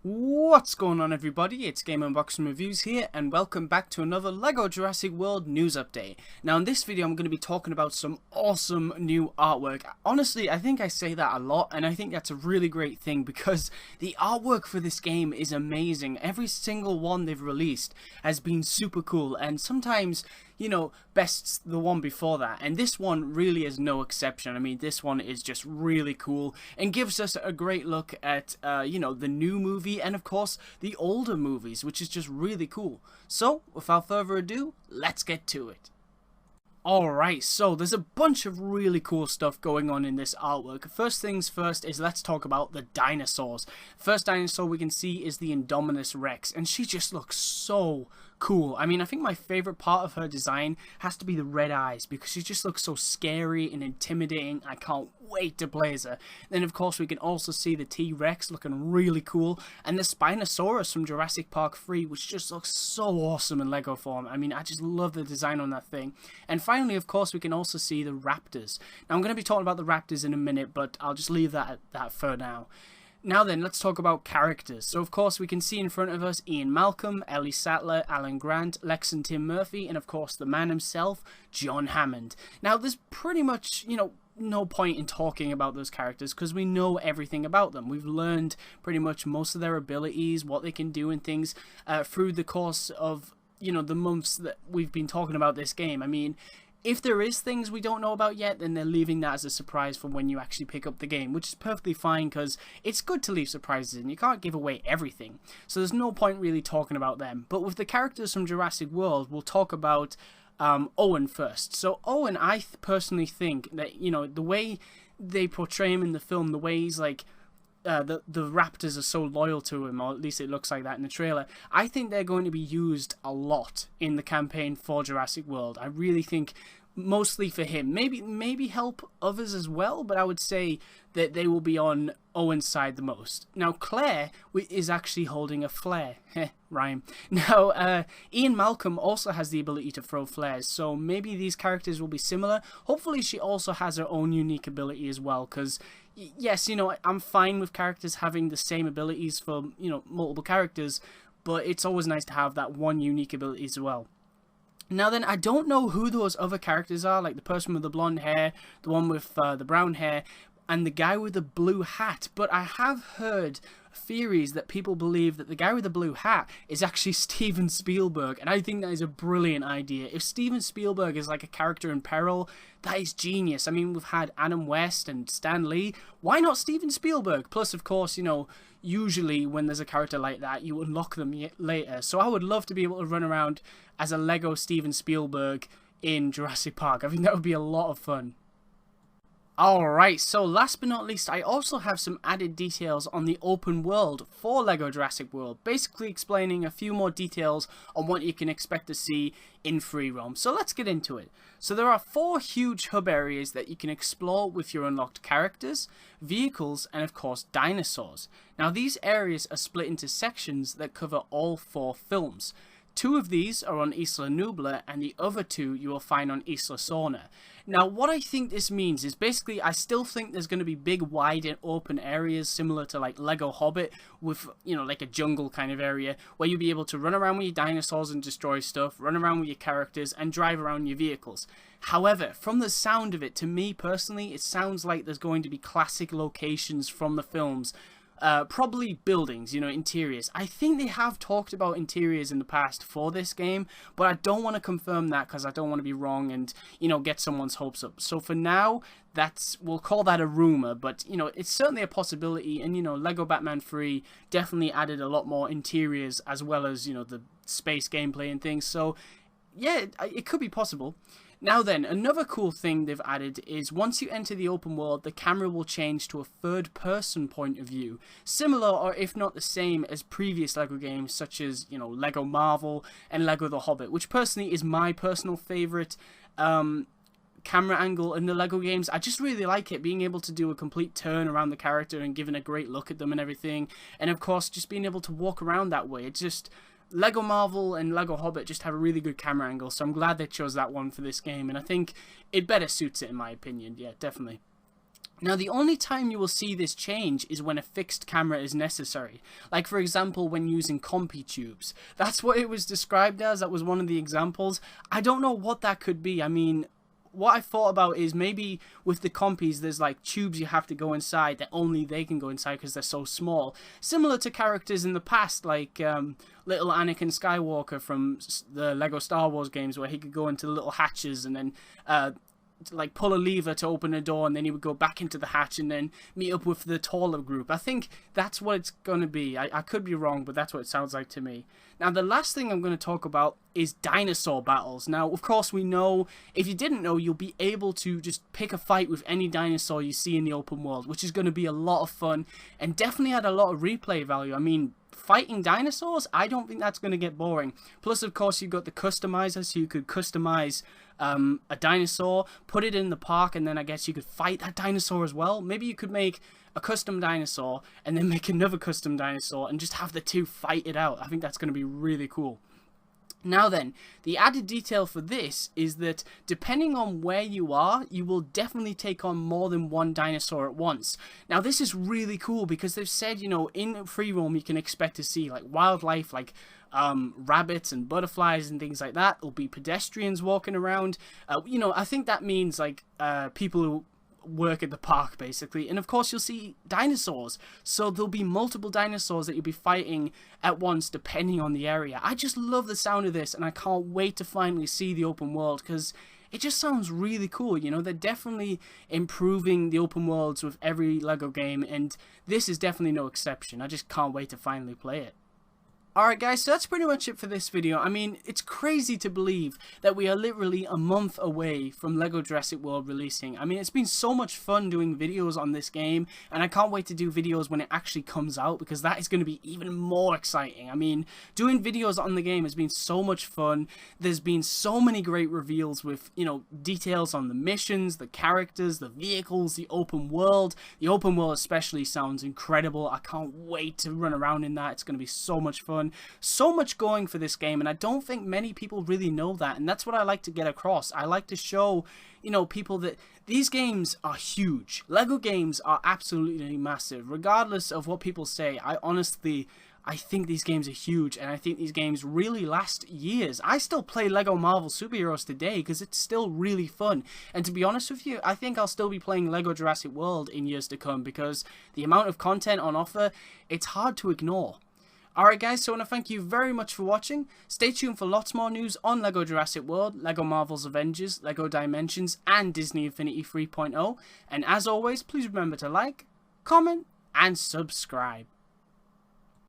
What's going on, everybody? It's GameUnboxingReviews here, and welcome back to another LEGO Jurassic World news update. Now, in this video, I'm going to be talking about some awesome new artwork. Honestly, I think I say that a lot, and I think that's a really great thing because the artwork for this game is amazing. Every single one they've released has been super cool, and sometimes, you know, bests the one before that, and this one really is no exception. I mean, this one is just really cool and gives us a great look at, you know, the new movie and, of course, the older movies, which is just really cool. So, without further ado, let's get to it. Alright, so there's a bunch of really cool stuff going on in this artwork. First things first is let's talk about the dinosaurs. First dinosaur we can see is the Indominus Rex, and she just looks so cool. I mean, I think my favorite part of her design has to be the red eyes, because she just looks so scary and intimidating. I can't wait to play as her. Then of course we can also see the T-Rex looking really cool, and the Spinosaurus from Jurassic Park 3, which just looks so awesome in Lego form. I mean, I just love the design on that thing. And finally, of course, we can also see the raptors. Now I'm going to be talking about the raptors in a minute, but I'll just leave that at that for now. Now then, let's talk about characters. So of course we can see in front of us Ian Malcolm, Ellie Sattler, Alan Grant, Lex and Tim Murphy, and of course the man himself, John Hammond. Now there's pretty much, you know, no point in talking about those characters because we know everything about them. We've learned pretty much most of their abilities, what they can do and things through the course of, you know, the months that we've been talking about this game. I mean, if there is things we don't know about yet, then they're leaving that as a surprise for when you actually pick up the game, which is perfectly fine because it's good to leave surprises in. You can't give away everything, so there's no point really talking about them. But with the characters from Jurassic World, we'll talk about Owen first. So Owen, I personally think that, you know, the way they portray him in the film, the way he's like, the raptors are so loyal to him, or at least it looks like that in the trailer. I think they're going to be used a lot in the campaign for Jurassic World. I really think mostly for him, maybe help others as well, but I would say that they will be on Owen's side the most. Now Claire is actually holding a flare. Rhyme. Now Ian Malcolm also has the ability to throw flares, so maybe these characters will be similar. Hopefully she also has her own unique ability as well, because yes, you know, I'm fine with characters having the same abilities for, you know, multiple characters, but it's always nice to have that one unique ability as well. Now then, I don't know who those other characters are, like the person with the blonde hair, the one with the brown hair, and the guy with the blue hat, but I have heard theories that people believe that the guy with the blue hat is actually Steven Spielberg, and I think that is a brilliant idea. If Steven Spielberg is like a character in peril, that is genius. I mean, we've had Adam West and Stan Lee. Why not Steven Spielberg? Plus, of course, you know, usually when there's a character like that, you unlock them later. So I would love to be able to run around as a Lego Steven Spielberg in Jurassic Park. I think that would be a lot of fun. Alright, so last but not least, I also have some added details on the open world for LEGO Jurassic World, basically explaining a few more details on what you can expect to see in free roam. So let's get into it. So there are 4 huge hub areas that you can explore with your unlocked characters, vehicles, and of course dinosaurs. Now these areas are split into sections that cover all 4 films. 2 of these are on Isla Nublar, and the other 2 you will find on Isla Sorna. Now, what I think this means is basically I still think there's going to be big, wide, and open areas similar to like Lego Hobbit with, you know, like a jungle kind of area where you'll be able to run around with your dinosaurs and destroy stuff, run around with your characters, and drive around your vehicles. However, from the sound of it, to me personally, it sounds like there's going to be classic locations from the films. Probably buildings, you know, interiors. I think they have talked about interiors in the past for this game, but I don't want to confirm that because I don't want to be wrong and, you know, get someone's hopes up. So for now, we'll call that a rumor, but, you know, it's certainly a possibility. And, you know, Lego Batman 3 definitely added a lot more interiors as well as, you know, the space gameplay and things. So yeah, it could be possible. Now then, another cool thing they've added is once you enter the open world, the camera will change to a third-person point of view, similar or if not the same as previous LEGO games such as, you know, LEGO Marvel and LEGO The Hobbit, which personally is my personal favourite camera angle in the LEGO games. I just really like it, being able to do a complete turn around the character and giving a great look at them and everything, and of course just being able to walk around that way. It's just LEGO Marvel and LEGO Hobbit just have a really good camera angle, so I'm glad they chose that one for this game, and I think it better suits it in my opinion. Yeah, definitely. Now, the only time you will see this change is when a fixed camera is necessary. Like, for example, when using compy tubes. That's what it was described as. That was one of the examples. I don't know what that could be. I mean, what I thought about is maybe with the compies, there's like tubes you have to go inside that only they can go inside because they're so small. Similar to characters in the past, like little Anakin Skywalker from the LEGO Star Wars games, where he could go into the little hatches and then like pull a lever to open a door, and then he would go back into the hatch and then meet up with the taller group. I think that's what it's going to be. I could be wrong, but that's what it sounds like to me. Now, the last thing I'm going to talk about is dinosaur battles. Now, of course, we know, if you didn't know, you'll be able to just pick a fight with any dinosaur you see in the open world, which is going to be a lot of fun and definitely add a lot of replay value. I mean, fighting dinosaurs, I don't think that's going to get boring. Plus, of course, you've got the customizer, so you could customize a dinosaur, put it in the park, and then I guess you could fight that dinosaur as well. Maybe you could make a custom dinosaur and then make another custom dinosaur and just have the two fight it out. I think that's going to be really cool. Now then, the added detail for this is that depending on where you are, you will definitely take on more than one dinosaur at once. Now this is really cool because they've said, you know, in free roam you can expect to see like wildlife, like rabbits and butterflies and things like that. There'll be pedestrians walking around. You know, I think that means like people who work at the park basically, and of course you'll see dinosaurs, so there'll be multiple dinosaurs that you'll be fighting at once depending on the area. I just love the sound of this, and I can't wait to finally see the open world because it just sounds really cool. You know, they're definitely improving the open worlds with every LEGO game, and this is definitely no exception. I just can't wait to finally play it. Alright guys, so that's pretty much it for this video. I mean, it's crazy to believe that we are literally a month away from LEGO Jurassic World releasing. I mean, it's been so much fun doing videos on this game, and I can't wait to do videos when it actually comes out, because that is going to be even more exciting. I mean, doing videos on the game has been so much fun. There's been so many great reveals with, you know, details on the missions, the characters, the vehicles, the open world. The open world especially sounds incredible. I can't wait to run around in that. It's going to be so much fun. So much going for this game, and I don't think many people really know that, and that's what I like to get across. I like to show, you know, people that these games are huge. LEGO games are absolutely massive. Regardless of what people say, I think these games are huge, and I think these games really last years. I still play LEGO Marvel Superheroes today because it's still really fun. And to be honest with you, I think I'll still be playing LEGO Jurassic World in years to come because the amount of content on offer, it's hard to ignore. Alright guys, so I want to thank you very much for watching. Stay tuned for lots more news on LEGO Jurassic World, LEGO Marvel's Avengers, LEGO Dimensions, and Disney Infinity 3.0. And as always, please remember to like, comment, and subscribe.